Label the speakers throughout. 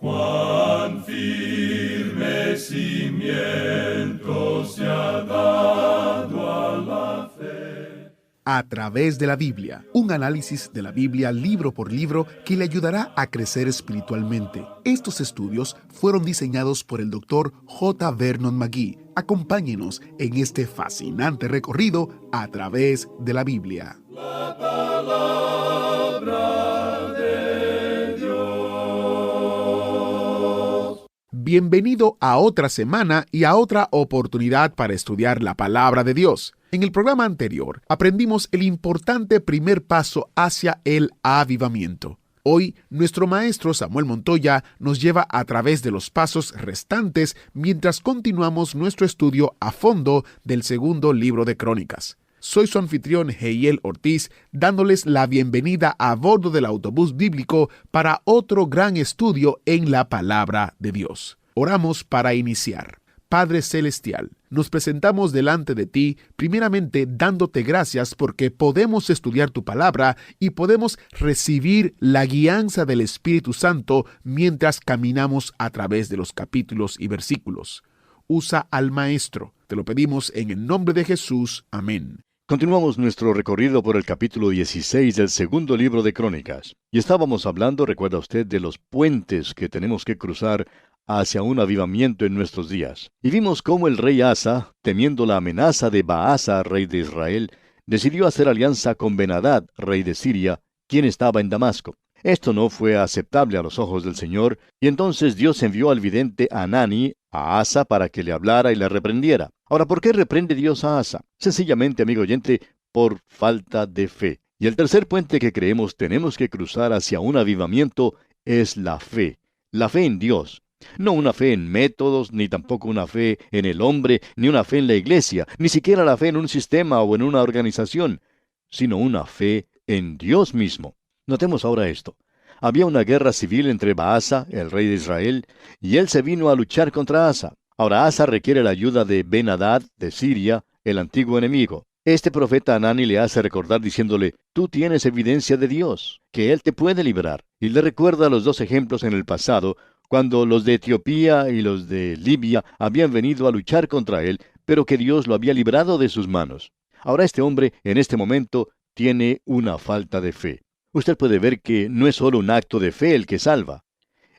Speaker 1: Cuán firme cimiento se ha dado a la fe.
Speaker 2: A través de la Biblia, un análisis de la Biblia libro por libro que le ayudará a crecer espiritualmente. Estos estudios fueron diseñados por el Dr. J. Vernon McGee. Acompáñenos en este fascinante recorrido a través de la Biblia.
Speaker 1: La palabra de Dios.
Speaker 2: Bienvenido a otra semana y a otra oportunidad para estudiar la palabra de Dios. En el programa anterior aprendimos el importante primer paso hacia el avivamiento. Hoy, nuestro maestro Samuel Montoya nos lleva a través de los pasos restantes mientras continuamos nuestro estudio a fondo del segundo libro de Crónicas. Soy su anfitrión Heiel Ortiz, dándoles la bienvenida a bordo del autobús bíblico para otro gran estudio en la palabra de Dios. Oramos para iniciar. Padre Celestial, nos presentamos delante de ti, primeramente dándote gracias porque podemos estudiar tu palabra y podemos recibir la guianza del Espíritu Santo mientras caminamos a través de los capítulos y versículos. Usa al Maestro. Te lo pedimos en el nombre de Jesús. Amén.
Speaker 3: Continuamos nuestro recorrido por el capítulo 16 del segundo libro de Crónicas. Y estábamos hablando, recuerda usted, de los puentes que tenemos que cruzar hacia un avivamiento en nuestros días. Y vimos cómo el rey Asa, temiendo la amenaza de Baasa, rey de Israel, decidió hacer alianza con Ben-Hadad, rey de Siria, quien estaba en Damasco. Esto no fue aceptable a los ojos del Señor, y entonces Dios envió al vidente Hanani a Asa para que le hablara y le reprendiera. Ahora, ¿por qué reprende Dios a Asa? Sencillamente, amigo oyente, por falta de fe. Y el tercer puente que creemos tenemos que cruzar hacia un avivamiento es la fe en Dios. No una fe en métodos, ni tampoco una fe en el hombre, ni una fe en la iglesia, ni siquiera la fe en un sistema o en una organización, sino una fe en Dios mismo. Notemos ahora esto. Había una guerra civil entre Baasa, el rey de Israel, y él se vino a luchar contra Asa. Ahora Asa requiere la ayuda de Ben-Hadad, de Siria, el antiguo enemigo. Este profeta Hanani le hace recordar diciéndole, tú tienes evidencia de Dios, que Él te puede librar. Y le recuerda los dos ejemplos en el pasado, cuando los de Etiopía y los de Libia habían venido a luchar contra él, pero que Dios lo había librado de sus manos. Ahora este hombre, en este momento, tiene una falta de fe. Usted puede ver que no es solo un acto de fe el que salva.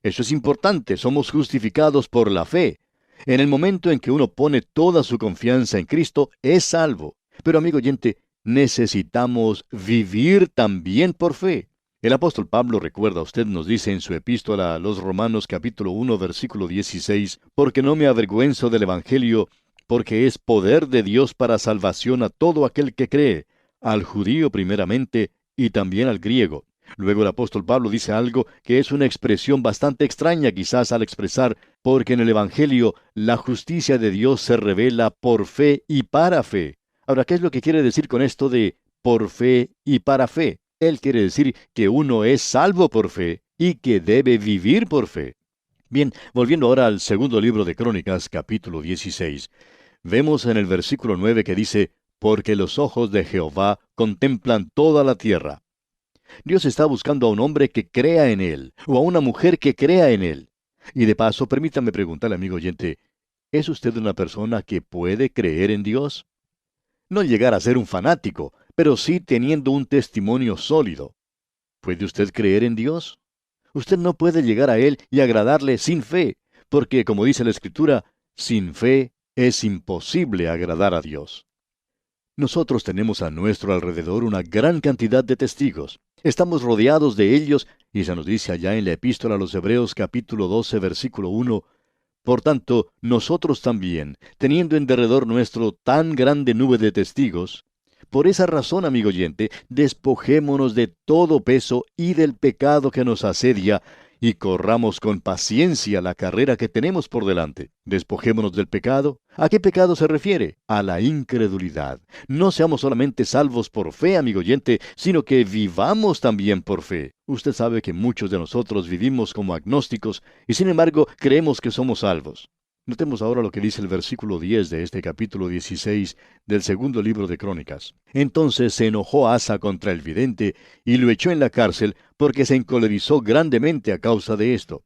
Speaker 3: Eso es importante, somos justificados por la fe. En el momento en que uno pone toda su confianza en Cristo, es salvo. Pero amigo oyente, necesitamos vivir también por fe. El apóstol Pablo, recuerda, usted nos dice en su epístola a los Romanos capítulo 1 versículo 16, porque no me avergüenzo del Evangelio, porque es poder de Dios para salvación a todo aquel que cree, al judío primeramente y también al griego. Luego el apóstol Pablo dice algo que es una expresión bastante extraña quizás al expresar, porque en el Evangelio la justicia de Dios se revela por fe y para fe. Ahora, ¿qué es lo que quiere decir con esto de por fe y para fe? Él quiere decir que uno es salvo por fe y que debe vivir por fe. Bien, volviendo ahora al segundo libro de Crónicas, capítulo 16, vemos en el versículo 9 que dice, porque los ojos de Jehová contemplan toda la tierra. Dios está buscando a un hombre que crea en Él, o a una mujer que crea en Él. Y de paso, permítame preguntarle, amigo oyente, ¿es usted una persona que puede creer en Dios? No llegar a ser un fanático, pero sí teniendo un testimonio sólido. ¿Puede usted creer en Dios? Usted no puede llegar a Él y agradarle sin fe, porque, como dice la Escritura, sin fe es imposible agradar a Dios. Nosotros tenemos a nuestro alrededor una gran cantidad de testigos. Estamos rodeados de ellos, y se nos dice allá en la Epístola a los Hebreos capítulo 12, versículo 1, por tanto, nosotros también, teniendo en derredor nuestro tan grande nube de testigos, por esa razón, amigo oyente, despojémonos de todo peso y del pecado que nos asedia, y corramos con paciencia la carrera que tenemos por delante. Despojémonos del pecado. ¿A qué pecado se refiere? A la incredulidad. No seamos solamente salvos por fe, amigo oyente, sino que vivamos también por fe. Usted sabe que muchos de nosotros vivimos como agnósticos y sin embargo creemos que somos salvos. Notemos ahora lo que dice el versículo 10 de este capítulo 16 del segundo libro de Crónicas. Entonces se enojó Asa contra el vidente y lo echó en la cárcel porque se encolerizó grandemente a causa de esto.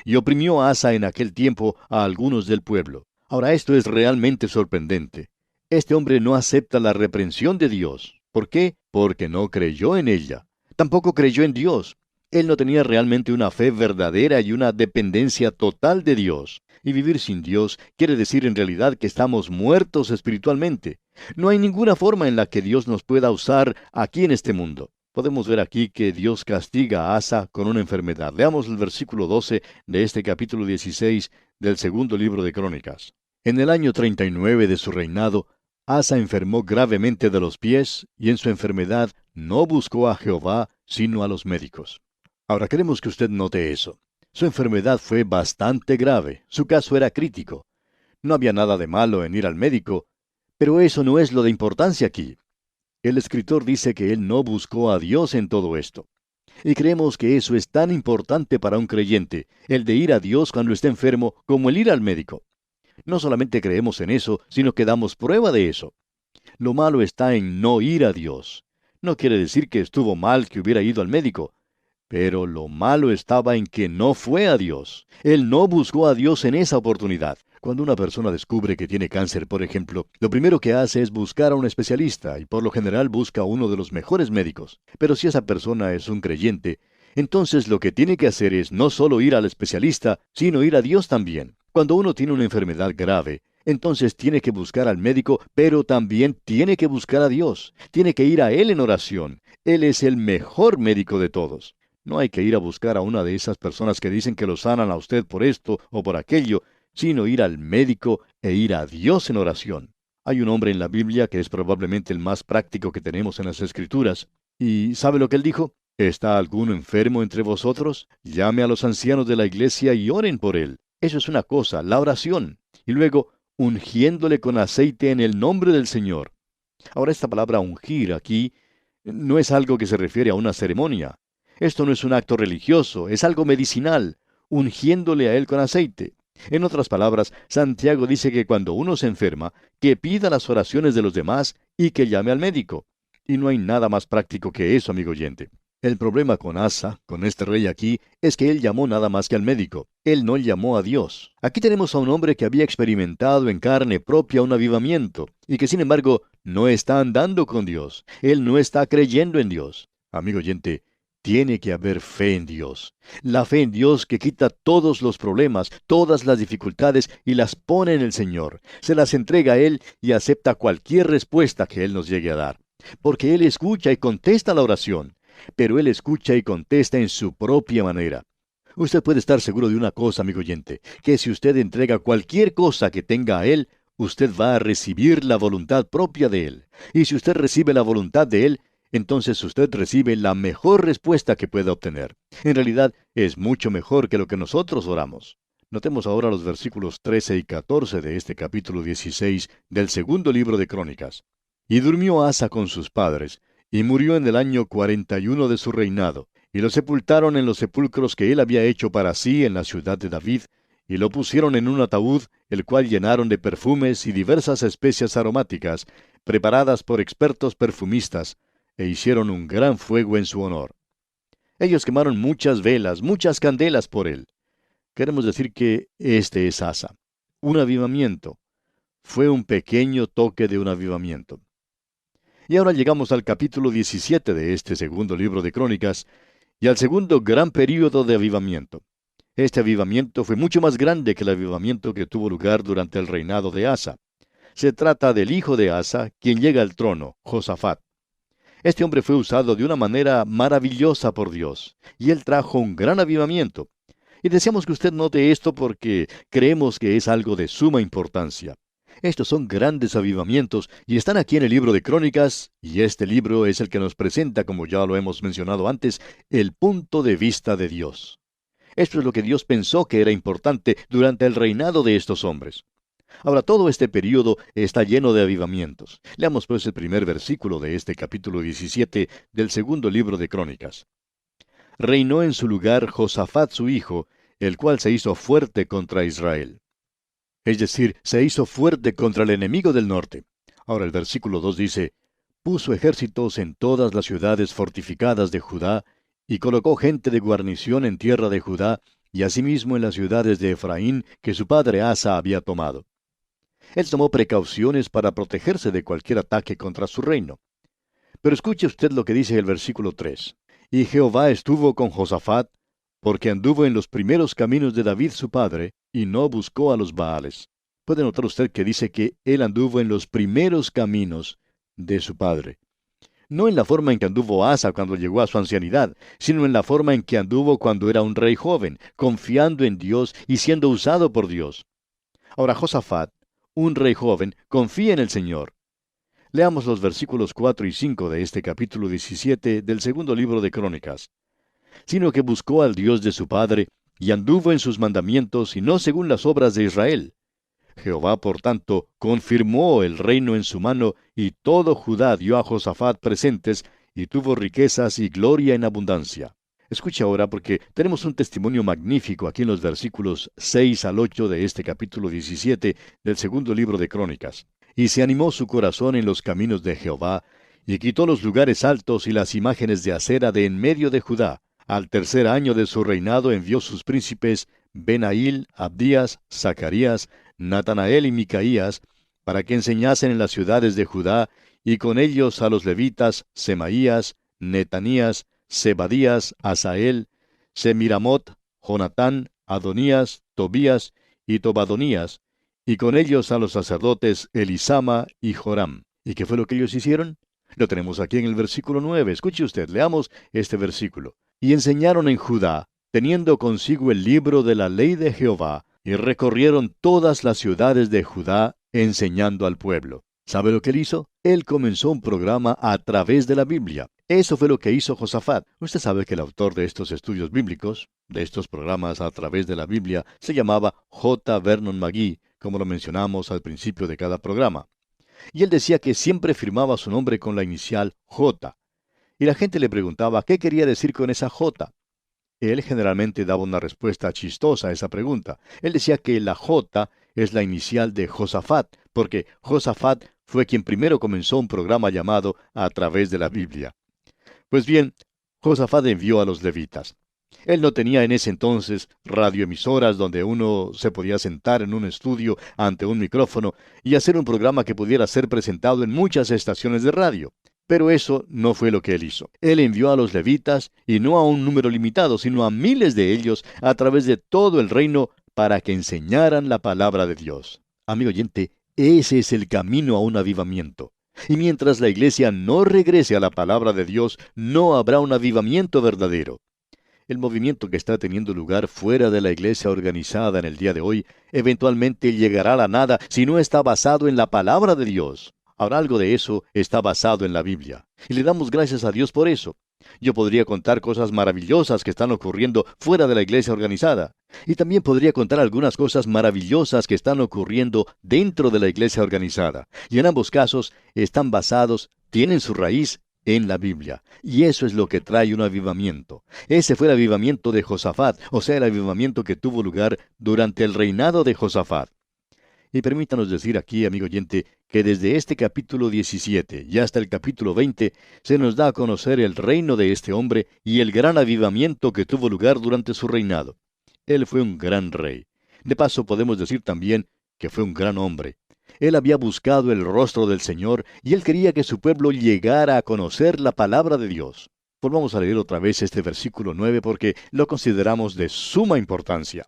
Speaker 3: y oprimió a Asa en aquel tiempo a algunos del pueblo. Ahora esto es realmente sorprendente. Este hombre no acepta la reprensión de Dios. ¿Por qué? Porque no creyó en ella. Tampoco creyó en Dios. Él no tenía realmente una fe verdadera y una dependencia total de Dios. Y vivir sin Dios quiere decir en realidad que estamos muertos espiritualmente. No hay ninguna forma en la que Dios nos pueda usar aquí en este mundo. Podemos ver aquí que Dios castiga a Asa con una enfermedad. Leamos el versículo 12 de este capítulo 16 del segundo libro de Crónicas. En el año 39 de su reinado, Asa enfermó gravemente de los pies, y en su enfermedad no buscó a Jehová, sino a los médicos. Ahora queremos que usted note eso. Su enfermedad fue bastante grave, su caso era crítico. No había nada de malo en ir al médico, pero eso no es lo de importancia aquí. El escritor dice que él no buscó a Dios en todo esto. Y creemos que eso es tan importante para un creyente, el de ir a Dios cuando está enfermo, como el ir al médico. No solamente creemos en eso, sino que damos prueba de eso. Lo malo está en no ir a Dios. No quiere decir que estuvo mal que hubiera ido al médico, pero lo malo estaba en que no fue a Dios. Él no buscó a Dios en esa oportunidad. Cuando una persona descubre que tiene cáncer, por ejemplo, lo primero que hace es buscar a un especialista y por lo general busca a uno de los mejores médicos. Pero si esa persona es un creyente, entonces lo que tiene que hacer es no solo ir al especialista, sino ir a Dios también. Cuando uno tiene una enfermedad grave, entonces tiene que buscar al médico, pero también tiene que buscar a Dios. Tiene que ir a Él en oración. Él es el mejor médico de todos. No hay que ir a buscar a una de esas personas que dicen que lo sanan a usted por esto o por aquello, sino ir al médico e ir a Dios en oración. Hay un hombre en la Biblia que es probablemente el más práctico que tenemos en las Escrituras. ¿Y sabe lo que él dijo? ¿Está alguno enfermo entre vosotros? Llame a los ancianos de la iglesia y oren por él. Eso es una cosa, la oración. Y luego, ungiéndole con aceite en el nombre del Señor. Ahora, esta palabra ungir aquí no es algo que se refiere a una ceremonia. Esto no es un acto religioso, es algo medicinal, ungiéndole a él con aceite. En otras palabras, Santiago dice que cuando uno se enferma, que pida las oraciones de los demás y que llame al médico. Y no hay nada más práctico que eso, amigo oyente. El problema con Asa, con este rey aquí, es que él llamó nada más que al médico. Él no llamó a Dios. Aquí tenemos a un hombre que había experimentado en carne propia un avivamiento, y que sin embargo no está andando con Dios. Él no está creyendo en Dios. Amigo oyente, tiene que haber fe en Dios. La fe en Dios que quita todos los problemas, todas las dificultades y las pone en el Señor. Se las entrega a Él y acepta cualquier respuesta que Él nos llegue a dar. Porque Él escucha y contesta la oración. Pero Él escucha y contesta en su propia manera. Usted puede estar seguro de una cosa, amigo oyente, que si usted entrega cualquier cosa que tenga a Él, usted va a recibir la voluntad propia de Él. Y si usted recibe la voluntad de Él, entonces usted recibe la mejor respuesta que pueda obtener. En realidad, es mucho mejor que lo que nosotros oramos. Notemos ahora los versículos 13 y 14 de este capítulo 16 del segundo libro de Crónicas. Y durmió Asa con sus padres, y murió en el año 41 de su reinado, y lo sepultaron en los sepulcros que él había hecho para sí en la ciudad de David, y lo pusieron en un ataúd, el cual llenaron de perfumes y diversas especias aromáticas, preparadas por expertos perfumistas, e hicieron un gran fuego en su honor. Ellos quemaron muchas velas, muchas candelas por él. Queremos decir que este es Asa. Un avivamiento. Fue un pequeño toque de un avivamiento. Y ahora llegamos al capítulo 17 de este segundo libro de Crónicas, y al segundo gran período de avivamiento. Este avivamiento fue mucho más grande que el avivamiento que tuvo lugar durante el reinado de Asa. Se trata del hijo de Asa, quien llega al trono, Josafat. Este hombre fue usado de una manera maravillosa por Dios, y él trajo un gran avivamiento. Y deseamos que usted note esto porque creemos que es algo de suma importancia. Estos son grandes avivamientos y están aquí en el libro de Crónicas, y este libro es el que nos presenta, como ya lo hemos mencionado antes, el punto de vista de Dios. Esto es lo que Dios pensó que era importante durante el reinado de estos hombres. Ahora, todo este período está lleno de avivamientos. Leamos pues el primer versículo de este capítulo 17 del segundo libro de Crónicas. Reinó en su lugar Josafat su hijo, el cual se hizo fuerte contra Israel. Es decir, se hizo fuerte contra el enemigo del norte. Ahora el versículo 2 dice, puso ejércitos en todas las ciudades fortificadas de Judá, y colocó gente de guarnición en tierra de Judá, y asimismo en las ciudades de Efraín que su padre Asa había tomado. Él tomó precauciones para protegerse de cualquier ataque contra su reino. Pero escuche usted lo que dice el versículo 3. Y Jehová estuvo con Josafat, porque anduvo en los primeros caminos de David su padre, y no buscó a los Baales. Puede notar usted que dice que él anduvo en los primeros caminos de su padre. No en la forma en que anduvo Asa cuando llegó a su ancianidad, sino en la forma en que anduvo cuando era un rey joven, confiando en Dios y siendo usado por Dios. Ahora Josafat, un rey joven, confía en el Señor. Leamos los versículos 4 y 5 de este capítulo 17 del segundo libro de Crónicas. Sino que buscó al Dios de su padre, y anduvo en sus mandamientos, y no según las obras de Israel. Jehová, por tanto, confirmó el reino en su mano, y todo Judá dio a Josafat presentes, y tuvo riquezas y gloria en abundancia. Escuche ahora, porque tenemos un testimonio magnífico aquí en los versículos 6 al 8 de este capítulo 17 del segundo libro de Crónicas. Y se animó su corazón en los caminos de Jehová, y quitó los lugares altos y las imágenes de acera de en medio de Judá. Al tercer año de su reinado envió sus príncipes, Benail, Abdías, Zacarías, Natanael y Micaías, para que enseñasen en las ciudades de Judá, y con ellos a los levitas, Semaías, Netanías, Zebadías, Asael, Semiramot, Jonatán, Adonías, Tobías y Tobadonías, y con ellos a los sacerdotes Elisama y Joram. ¿Y qué fue lo que ellos hicieron? Lo tenemos aquí en el versículo 9. Escuche usted, leamos este versículo. Y enseñaron en Judá, teniendo consigo el libro de la ley de Jehová, y recorrieron todas las ciudades de Judá, enseñando al pueblo. ¿Sabe lo que él hizo? Él comenzó un programa a través de la Biblia. Eso fue lo que hizo Josafat. Usted sabe que el autor de estos estudios bíblicos, de estos programas a través de la Biblia, se llamaba J. Vernon McGee, como lo mencionamos al principio de cada programa. Y él decía que siempre firmaba su nombre con la inicial J. Y la gente le preguntaba qué quería decir con esa J. Él generalmente daba una respuesta chistosa a esa pregunta. Él decía que la J es la inicial de Josafat, porque Josafat fue quien primero comenzó un programa llamado A través de la Biblia. Pues bien, Josafat envió a los levitas. Él no tenía en ese entonces radioemisoras donde uno se podía sentar en un estudio ante un micrófono y hacer un programa que pudiera ser presentado en muchas estaciones de radio. Pero eso no fue lo que él hizo. Él envió a los levitas, y no a un número limitado, sino a miles de ellos, a través de todo el reino, para que enseñaran la palabra de Dios. Amigo oyente, ese es el camino a un avivamiento. Y mientras la iglesia no regrese a la palabra de Dios, no habrá un avivamiento verdadero. El movimiento que está teniendo lugar fuera de la iglesia organizada en el día de hoy, eventualmente llegará a la nada si no está basado en la palabra de Dios. Ahora, algo de eso está basado en la Biblia. Y le damos gracias a Dios por eso. Yo podría contar cosas maravillosas que están ocurriendo fuera de la iglesia organizada. Y también podría contar algunas cosas maravillosas que están ocurriendo dentro de la iglesia organizada. Y en ambos casos están basados, tienen su raíz en la Biblia. Y eso es lo que trae un avivamiento. Ese fue el avivamiento de Josafat, o sea, el avivamiento que tuvo lugar durante el reinado de Josafat. Y permítanos decir aquí, amigo oyente, que desde este capítulo 17 y hasta el capítulo 20 se nos da a conocer el reino de este hombre y el gran avivamiento que tuvo lugar durante su reinado. Él fue un gran rey. De paso podemos decir también que fue un gran hombre. Él había buscado el rostro del Señor y él quería que su pueblo llegara a conocer la palabra de Dios. Volvamos a leer otra vez este versículo 9 porque lo consideramos de suma importancia.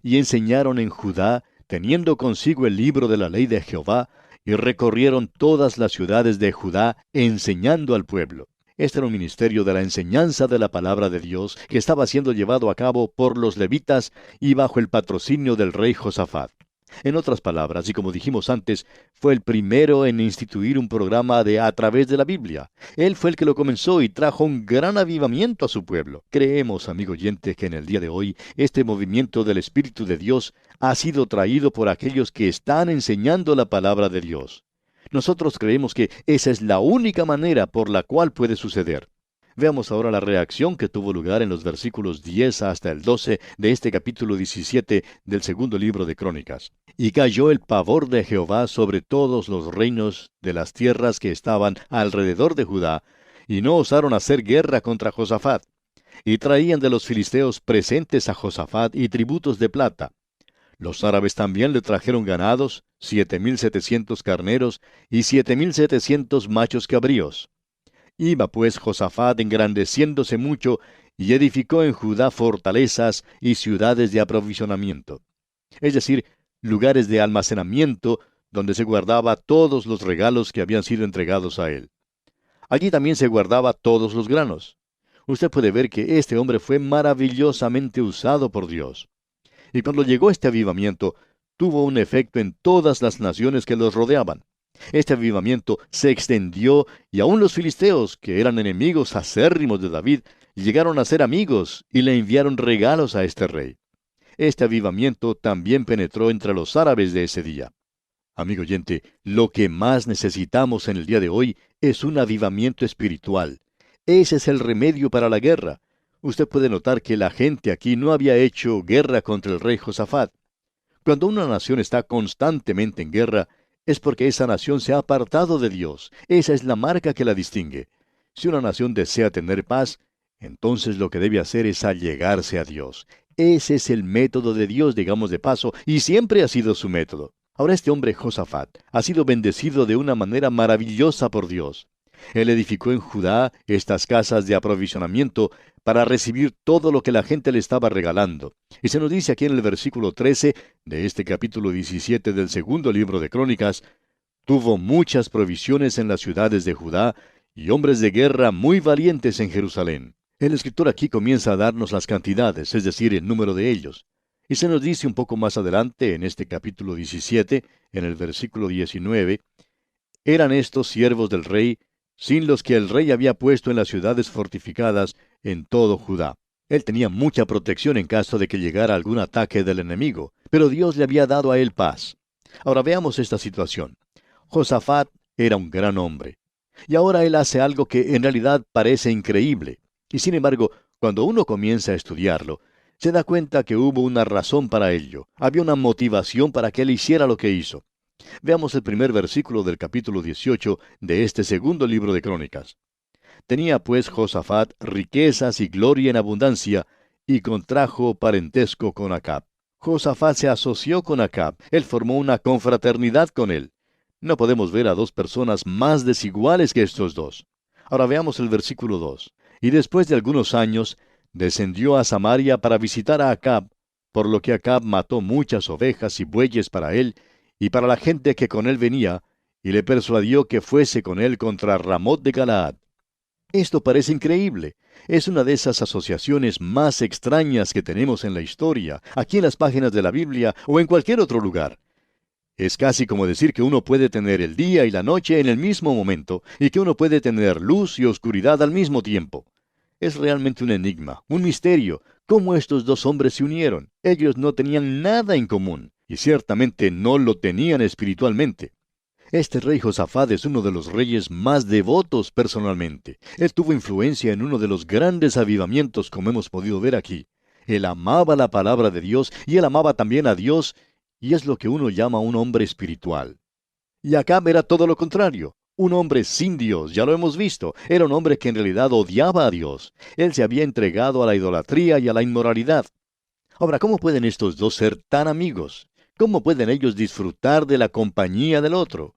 Speaker 3: Y enseñaron en Judá, teniendo consigo el libro de la ley de Jehová, y recorrieron todas las ciudades de Judá, enseñando al pueblo. Este era un ministerio de la enseñanza de la palabra de Dios que estaba siendo llevado a cabo por los levitas y bajo el patrocinio del rey Josafat. En otras palabras, y como dijimos antes, fue el primero en instituir un programa de A través de la Biblia. Él fue el que lo comenzó y trajo un gran avivamiento a su pueblo. Creemos, amigo oyente, que en el día de hoy, este movimiento del Espíritu de Dios ha sido traído por aquellos que están enseñando la palabra de Dios. Nosotros creemos que esa es la única manera por la cual puede suceder. Veamos ahora la reacción que tuvo lugar en los versículos 10 hasta el 12 de este capítulo 17 del segundo libro de Crónicas. Y cayó el pavor de Jehová sobre todos los reinos de las tierras que estaban alrededor de Judá, y no osaron hacer guerra contra Josafat. y traían de los filisteos presentes a Josafat y tributos de plata. Los árabes también le trajeron ganados, 7,700 carneros y 7,700 machos cabríos. Iba pues Josafat engrandeciéndose mucho, y edificó en Judá fortalezas y ciudades de aprovisionamiento, es decir, lugares de almacenamiento donde se guardaba todos los regalos que habían sido entregados a él. Allí también se guardaba todos los granos. Usted puede ver que este hombre fue maravillosamente usado por Dios. Y cuando llegó este avivamiento, tuvo un efecto en todas las naciones que los rodeaban. Este avivamiento se extendió y aún los filisteos, que eran enemigos acérrimos de David, llegaron a ser amigos y le enviaron regalos a este rey. Este avivamiento también penetró entre los árabes de ese día. Amigo oyente, lo que más necesitamos en el día de hoy es un avivamiento espiritual. Ese es el remedio para la guerra. Usted puede notar que la gente aquí no había hecho guerra contra el rey Josafat. Cuando una nación está constantemente en guerra, es porque esa nación se ha apartado de Dios. Esa es la marca que la distingue. Si una nación desea tener paz, entonces lo que debe hacer es allegarse a Dios. Ese es el método de Dios, digamos de paso, y siempre ha sido su método. Ahora este hombre Josafat ha sido bendecido de una manera maravillosa por Dios. Él edificó en Judá estas casas de aprovisionamiento para recibir todo lo que la gente le estaba regalando. Y se nos dice aquí en el versículo 13 de este capítulo 17 del segundo libro de Crónicas: tuvo muchas provisiones en las ciudades de Judá y hombres de guerra muy valientes en Jerusalén. El escritor aquí comienza a darnos las cantidades, es decir, el número de ellos. Y se nos dice un poco más adelante, en este capítulo 17, en el versículo 19, eran estos siervos del rey, sin los que el rey había puesto en las ciudades fortificadas en todo Judá. Él tenía mucha protección en caso de que llegara algún ataque del enemigo, pero Dios le había dado a él paz. Ahora veamos esta situación. Josafat era un gran hombre, y ahora él hace algo que en realidad parece increíble. Y sin embargo, cuando uno comienza a estudiarlo, se da cuenta que hubo una razón para ello. Había una motivación para que él hiciera lo que hizo. Veamos el primer versículo del capítulo 18 de este segundo libro de Crónicas. Tenía pues Josafat riquezas y gloria en abundancia, y contrajo parentesco con Acab. Josafat se asoció con Acab. Él formó una confraternidad con él. No podemos ver a dos personas más desiguales que estos dos. Ahora veamos el versículo 2. Y después de algunos años, descendió a Samaria para visitar a Acab, por lo que Acab mató muchas ovejas y bueyes para él, y para la gente que con él venía, y le persuadió que fuese con él contra Ramot de Galaad. Esto parece increíble. Es una de esas asociaciones más extrañas que tenemos en la historia, aquí en las páginas de la Biblia o en cualquier otro lugar. Es casi como decir que uno puede tener el día y la noche en el mismo momento, y que uno puede tener luz y oscuridad al mismo tiempo. Es realmente un enigma, un misterio, cómo estos dos hombres se unieron. Ellos no tenían nada en común, y ciertamente no lo tenían espiritualmente. Este rey Josafat es uno de los reyes más devotos personalmente. Él tuvo influencia en uno de los grandes avivamientos, como hemos podido ver aquí. Él amaba la palabra de Dios, y él amaba también a Dios, y es lo que uno llama un hombre espiritual. Y Acab era todo lo contrario. Un hombre sin Dios, ya lo hemos visto. Era un hombre que en realidad odiaba a Dios. Él se había entregado a la idolatría y a la inmoralidad. Ahora, ¿cómo pueden estos dos ser tan amigos? ¿Cómo pueden ellos disfrutar de la compañía del otro?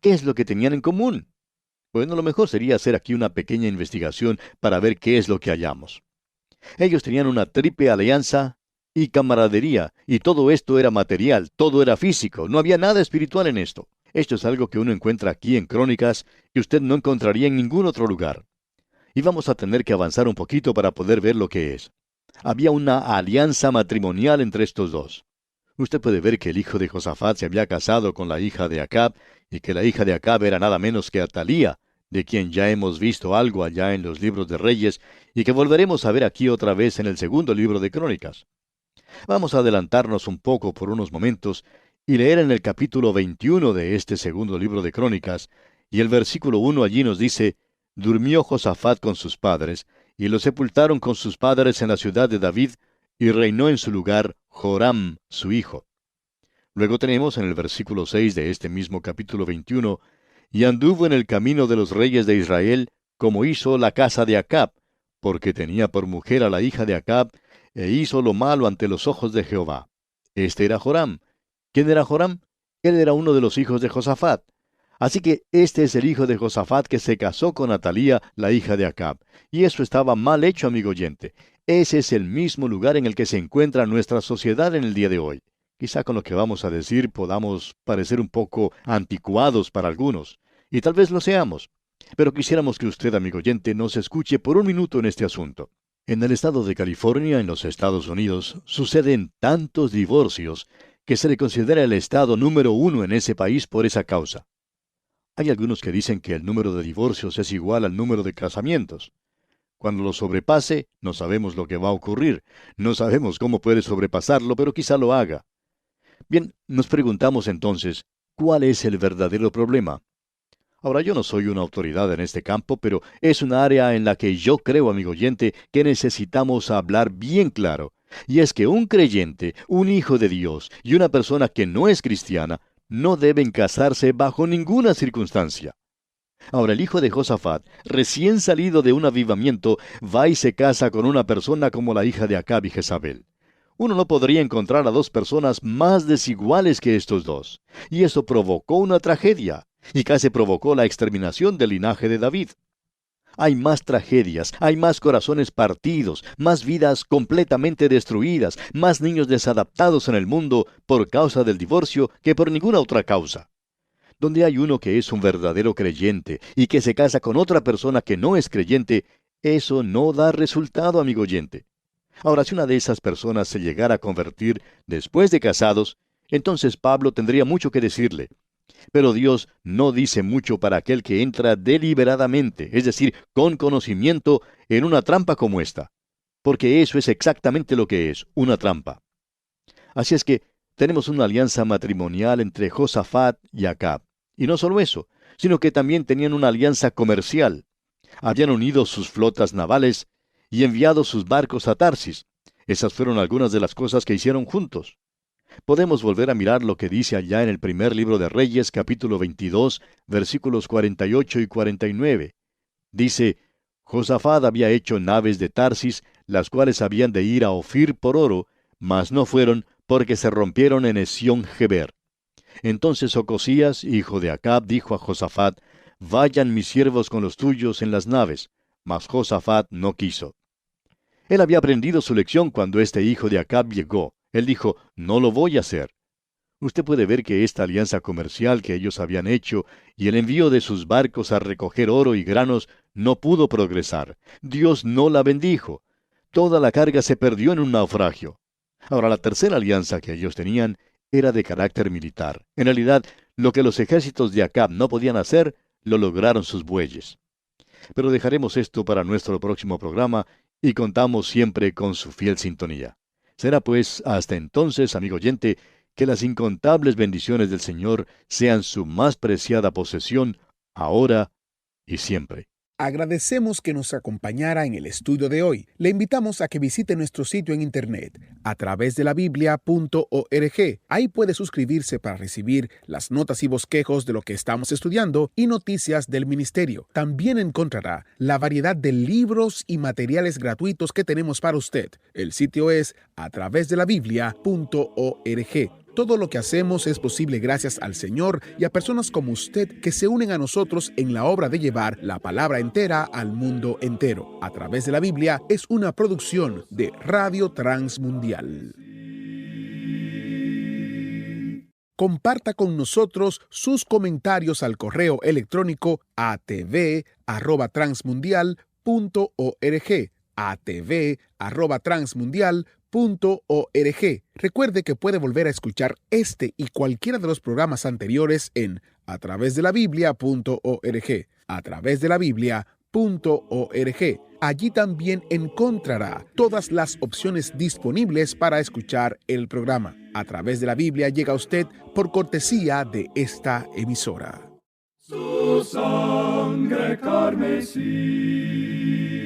Speaker 3: ¿Qué es lo que tenían en común? Bueno, lo mejor sería hacer aquí una pequeña investigación para ver qué es lo que hallamos. Ellos tenían una triple alianza y camaradería, y todo esto era material, todo era físico, no había nada espiritual en esto. Esto es algo que uno encuentra aquí en Crónicas que usted no encontraría en ningún otro lugar. Y vamos a tener que avanzar un poquito para poder ver lo que es. Había una alianza matrimonial entre estos dos. Usted puede ver que el hijo de Josafat se había casado con la hija de Acab, y que la hija de Acab era nada menos que Atalía, de quien ya hemos visto algo allá en los libros de Reyes, y que volveremos a ver aquí otra vez en el segundo libro de Crónicas. Vamos a adelantarnos un poco por unos momentos y leer en el capítulo 21 de este segundo libro de Crónicas, y el versículo 1 allí nos dice: durmió Josafat con sus padres, y lo sepultaron con sus padres en la ciudad de David, y reinó en su lugar Joram, su hijo. Luego tenemos en el versículo 6 de este mismo capítulo 21, y anduvo en el camino de los reyes de Israel, como hizo la casa de Acab, porque tenía por mujer a la hija de Acab, e hizo lo malo ante los ojos de Jehová. Este era Joram. ¿Quién era Joram? Él era uno de los hijos de Josafat. Así que este es el hijo de Josafat que se casó con Atalía, la hija de Acab. Y eso estaba mal hecho, amigo oyente. Ese es el mismo lugar en el que se encuentra nuestra sociedad en el día de hoy. Quizá con lo que vamos a decir podamos parecer un poco anticuados para algunos, y tal vez lo seamos. Pero quisiéramos que usted, amigo oyente, nos escuche por un minuto en este asunto. En el estado de California, en los Estados Unidos, suceden tantos divorcios que se le considera el estado número 1 en ese país por esa causa. Hay algunos que dicen que el número de divorcios es igual al número de casamientos. Cuando lo sobrepase, no sabemos lo que va a ocurrir. No sabemos cómo puede sobrepasarlo, pero quizá lo haga. Bien, nos preguntamos entonces, ¿cuál es el verdadero problema? Ahora, yo no soy una autoridad en este campo, pero es un área en la que yo creo, amigo oyente, que necesitamos hablar bien claro. Y es que un creyente, un hijo de Dios y una persona que no es cristiana, no deben casarse bajo ninguna circunstancia. Ahora, el hijo de Josafat, recién salido de un avivamiento, va y se casa con una persona como la hija de Acab y Jezabel. Uno no podría encontrar a dos personas más desiguales que estos dos. Y eso provocó una tragedia, y casi provocó la exterminación del linaje de David. Hay más tragedias, hay más corazones partidos, más vidas completamente destruidas, más niños desadaptados en el mundo por causa del divorcio que por ninguna otra causa. Donde hay uno que es un verdadero creyente y que se casa con otra persona que no es creyente, eso no da resultado, amigo oyente. Ahora, si una de esas personas se llegara a convertir después de casados, entonces Pablo tendría mucho que decirle. Pero Dios no dice mucho para aquel que entra deliberadamente, es decir, con conocimiento, en una trampa como esta. Porque eso es exactamente lo que es, una trampa. Así es que tenemos una alianza matrimonial entre Josafat y Acab. Y no solo eso, sino que también tenían una alianza comercial. Habían unido sus flotas navales y enviado sus barcos a Tarsis. Esas fueron algunas de las cosas que hicieron juntos. Podemos volver a mirar lo que dice allá en el primer libro de Reyes, capítulo 22, versículos 48 y 49. Dice, Josafat había hecho naves de Tarsis, las cuales habían de ir a Ofir por oro, mas no fueron, porque se rompieron en Esión-Geber. Entonces Ocosías, hijo de Acab, dijo a Josafat, vayan mis siervos con los tuyos en las naves. Mas Josafat no quiso. Él había aprendido su lección cuando este hijo de Acab llegó. Él dijo, no lo voy a hacer. Usted puede ver que esta alianza comercial que ellos habían hecho y el envío de sus barcos a recoger oro y granos no pudo progresar. Dios no la bendijo. Toda la carga se perdió en un naufragio. Ahora, la tercera alianza que ellos tenían era de carácter militar. En realidad, lo que los ejércitos de Acab no podían hacer, lo lograron sus bueyes. Pero dejaremos esto para nuestro próximo programa y contamos siempre con su fiel sintonía. Será pues hasta entonces, amigo oyente, que las incontables bendiciones del Señor sean su más preciada posesión, ahora y siempre.
Speaker 2: Agradecemos que nos acompañara en el estudio de hoy. Le invitamos a que visite nuestro sitio en internet a través de la Biblia.org. Ahí puede suscribirse para recibir las notas y bosquejos de lo que estamos estudiando y noticias del ministerio. También encontrará la variedad de libros y materiales gratuitos que tenemos para usted. El sitio es a través de la Biblia.org. Todo lo que hacemos es posible gracias al Señor y a personas como usted que se unen a nosotros en la obra de llevar la palabra entera al mundo entero. A través de la Biblia es una producción de Radio Transmundial. Comparta con nosotros sus comentarios al correo electrónico atv@transmundial.org. atv@transmundial.org. Recuerde que puede volver a escuchar este y cualquiera de los programas anteriores en a través de la Biblia.org. A través de la Biblia.org. Allí también encontrará todas las opciones disponibles para escuchar el programa. A través de la Biblia llega a usted por cortesía de esta emisora.
Speaker 1: Su sangre carmesí